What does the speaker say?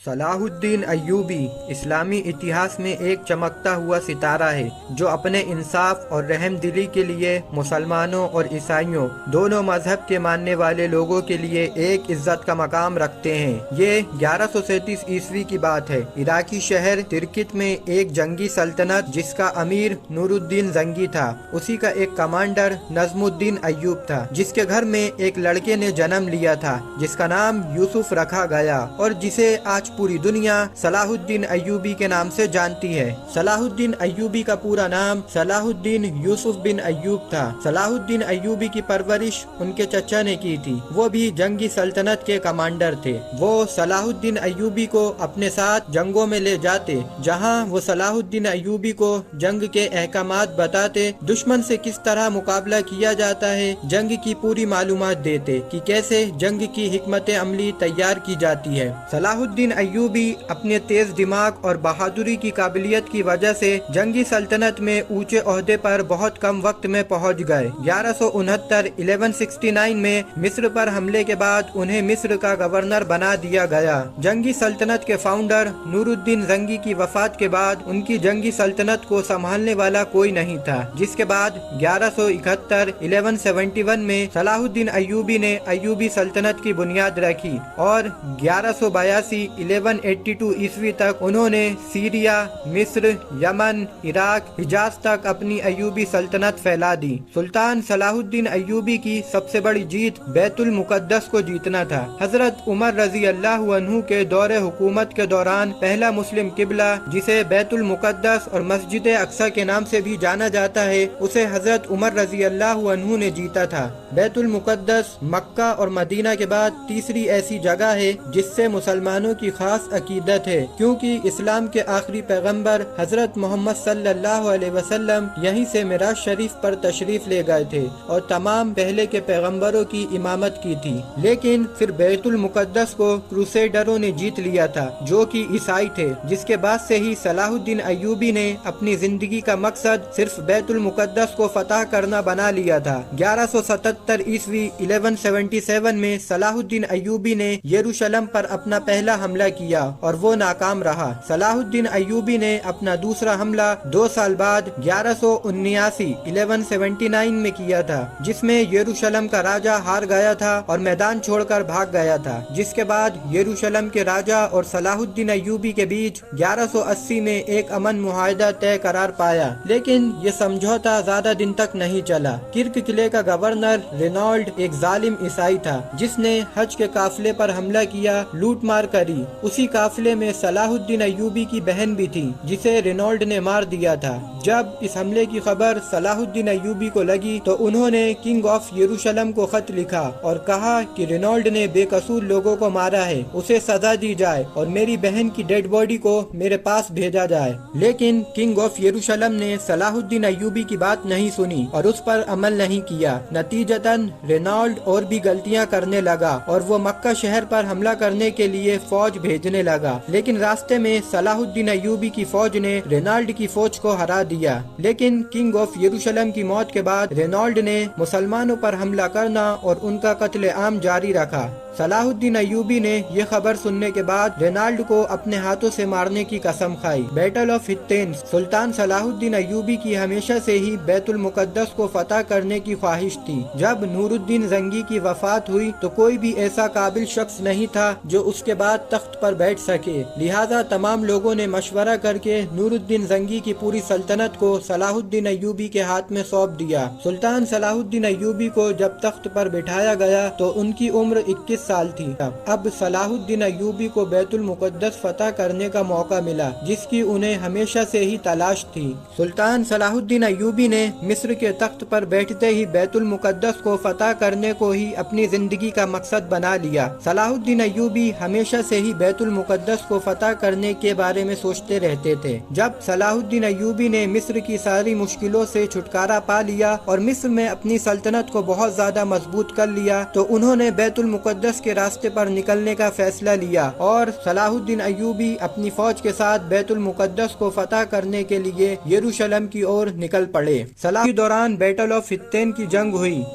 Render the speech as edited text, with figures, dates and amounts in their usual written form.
صلاح الدین ایوبی اسلامی اتہاس میں ایک چمکتا ہوا ستارہ ہے جو اپنے انصاف اور رحم دلی کے لیے مسلمانوں اور عیسائیوں دونوں مذہب کے ماننے والے لوگوں کے لیے ایک عزت کا مقام رکھتے ہیں۔ یہ 1137 عیسوی کی بات ہے۔ عراقی شہر ترکت میں ایک جنگی سلطنت جس کا امیر نور الدین زنگی تھا، اسی کا ایک کمانڈر نظم الدین ایوب تھا، جس کے گھر میں ایک لڑکے نے جنم لیا تھا جس کا نام یوسف رکھا گیا اور جسے آج پوری دنیا صلاح الدین ایوبی کے نام سے جانتی ہے۔ صلاح الدین ایوبی کا پورا نام صلاح الدین یوسف بن ایوب تھا۔ صلاح الدین ایوبی کی پرورش ان کے چچا نے کی تھی، وہ بھی جنگی سلطنت کے کمانڈر تھے۔ وہ صلاح الدین ایوبی کو اپنے ساتھ جنگوں میں لے جاتے، جہاں وہ صلاح الدین ایوبی کو جنگ کے احکامات بتاتے، دشمن سے کس طرح مقابلہ کیا جاتا ہے، جنگ کی پوری معلومات دیتے کہ کیسے جنگ کی حکمت عملی تیار کی جاتی ہے۔ صلاح الدین ایوبی اپنے تیز دماغ اور بہادری کی قابلیت کی وجہ سے جنگی سلطنت میں اونچے عہدے پر بہت کم وقت میں پہنچ گئے۔ 1169 میں مصر پر حملے کے بعد انہیں مصر کا گورنر بنا دیا گیا۔ جنگی سلطنت کے فاؤنڈر نور الدین زنگی کی وفات کے بعد ان کی جنگی سلطنت کو سنبھالنے والا کوئی نہیں تھا، جس کے بعد 1171 میں صلاح الدین ایوبی نے ایوبی سلطنت کی بنیاد رکھی اور 1182 عیسوی تک انہوں نے سیریا، مصر، یمن، عراق، حجاز تک اپنی ایوبی سلطنت پھیلا دی۔ سلطان صلاح الدین ایوبی کی سب سے بڑی جیت بیت المقدس کو جیتنا تھا۔ حضرت عمر رضی اللہ عنہ کے دور حکومت کے دوران پہلا مسلم قبلہ جسے بیت المقدس اور مسجد اقصی کے نام سے بھی جانا جاتا ہے، اسے حضرت عمر رضی اللہ عنہ نے جیتا تھا۔ بیت المقدس مکہ اور مدینہ کے بعد تیسری ایسی جگہ ہے جس سے مسلمانوں کی خاص عقیدت ہے، کیونکہ اسلام کے آخری پیغمبر حضرت محمد صلی اللہ علیہ وسلم یہیں سے معراج شریف پر تشریف لے گئے تھے اور تمام پہلے کے پیغمبروں کی امامت کی تھی۔ لیکن پھر بیت المقدس کو کروسیڈروں نے جیت لیا تھا جو کہ عیسائی تھے، جس کے بعد سے ہی صلاح الدین ایوبی نے اپنی زندگی کا مقصد صرف بیت المقدس کو فتح کرنا بنا لیا تھا۔ 1177 عیسوی 1177 میں صلاح الدین ایوبی نے یروشلم پر اپنا پہلا حملہ کیا اور وہ ناکام رہا۔ صلاح الدین ایوبی نے اپنا دوسرا حملہ 2 سال بعد 1179 میں کیا تھا، جس میں یروشلم کا راجہ ہار گیا تھا اور میدان چھوڑ کر بھاگ گیا تھا، جس کے بعد یروشلم کے راجہ اور صلاح الدین ایوبی کے بیچ 1180 میں ایک امن معاہدہ طے قرار پایا، لیکن یہ سمجھوتا زیادہ دن تک نہیں چلا۔ کرک قلعے کا گورنر رینالڈ ایک ظالم عیسائی تھا جس نے حج کے قافلے پر حملہ کیا، لوٹ مار کری۔ اسی قافلے میں صلاح الدین ایوبی کی بہن بھی تھی جسے رینالڈ نے مار دیا تھا۔ جب اس حملے کی خبر صلاح الدین ایوبی کو لگی تو انہوں نے کنگ آف یروشلم کو خط لکھا اور کہا کہ رینالڈ نے بے قصور لوگوں کو مارا ہے، اسے سزا دی جائے اور میری بہن کی ڈیڈ باڈی کو میرے پاس بھیجا جائے۔ لیکن کنگ آف یروشلم نے صلاح الدین ایوبی کی بات نہیں سنی اور اس پر عمل نہیں کیا۔ نتیجتاً رینالڈ اور بھی غلطیاں کرنے لگا اور وہ مکہ شہر پر حملہ کرنے کے لیے فوج بھیجنے لگا، لیکن راستے میں صلاح الدین ایوبی کی فوج نے رینالڈ کی فوج کو ہرا دیا۔ لیکن کنگ آف یروشلم کی موت کے بعد رینالڈ نے مسلمانوں پر حملہ کرنا اور ان کا قتل عام جاری رکھا۔ صلاح الدین ایوبی نے یہ خبر سننے کے بعد رینالڈ کو اپنے ہاتھوں سے مارنے کی قسم کھائی۔ Battle of ہتین۔ سلطان صلاح الدین ایوبی کی ہمیشہ سے ہی بیت المقدس کو فتح کرنے کی خواہش تھی۔ جب نور الدین زنگی کی وفات ہوئی تو کوئی بھی ایسا قابل شخص نہیں تھا جو اس کے بعد تخت پر بیٹھ سکے، لہٰذا تمام لوگوں نے مشورہ کر کے نور الدین زنگی کی پوری سلطنت کو صلاح الدین ایوبی کے ہاتھ میں سونپ دیا۔ سلطان صلاح الدین ایوبی کو جب تخت پر بٹھایا گیا تو ان کی عمر 21 سال تھی۔ اب صلاح الدین ایوبی کو بیت المقدس فتح کرنے کا موقع ملا جس کی انہیں ہمیشہ سے ہی تلاش تھی۔ سلطان صلاح الدین ایوبی نے مصر کے تخت پر بیٹھتے ہی بیت المقدس کو فتح کرنے کو ہی اپنی زندگی کا مقصد بنا لیا۔ صلاح الدین ایوبی ہمیشہ سے ہی بیت المقدس کو فتح کرنے کے بارے میں سوچتے رہتے تھے۔ جب صلاح الدین ایوبی نے مصر کی ساری مشکلوں سے چھٹکارا پا لیا اور مصر میں اپنی سلطنت کو بہت زیادہ مضبوط کر لیا تو انہوں نے بیت المقدس کے راستے پر نکلنے کا فیصلہ لیا اور صلاح الدین ایوبی اپنی فوج کے ساتھ بیت المقدس کو فتح کرنے کے لیے یروشلم کی اور نکل پڑے۔ صلاح کے دوران بیٹل آف ہتین کی جنگ ہوئی۔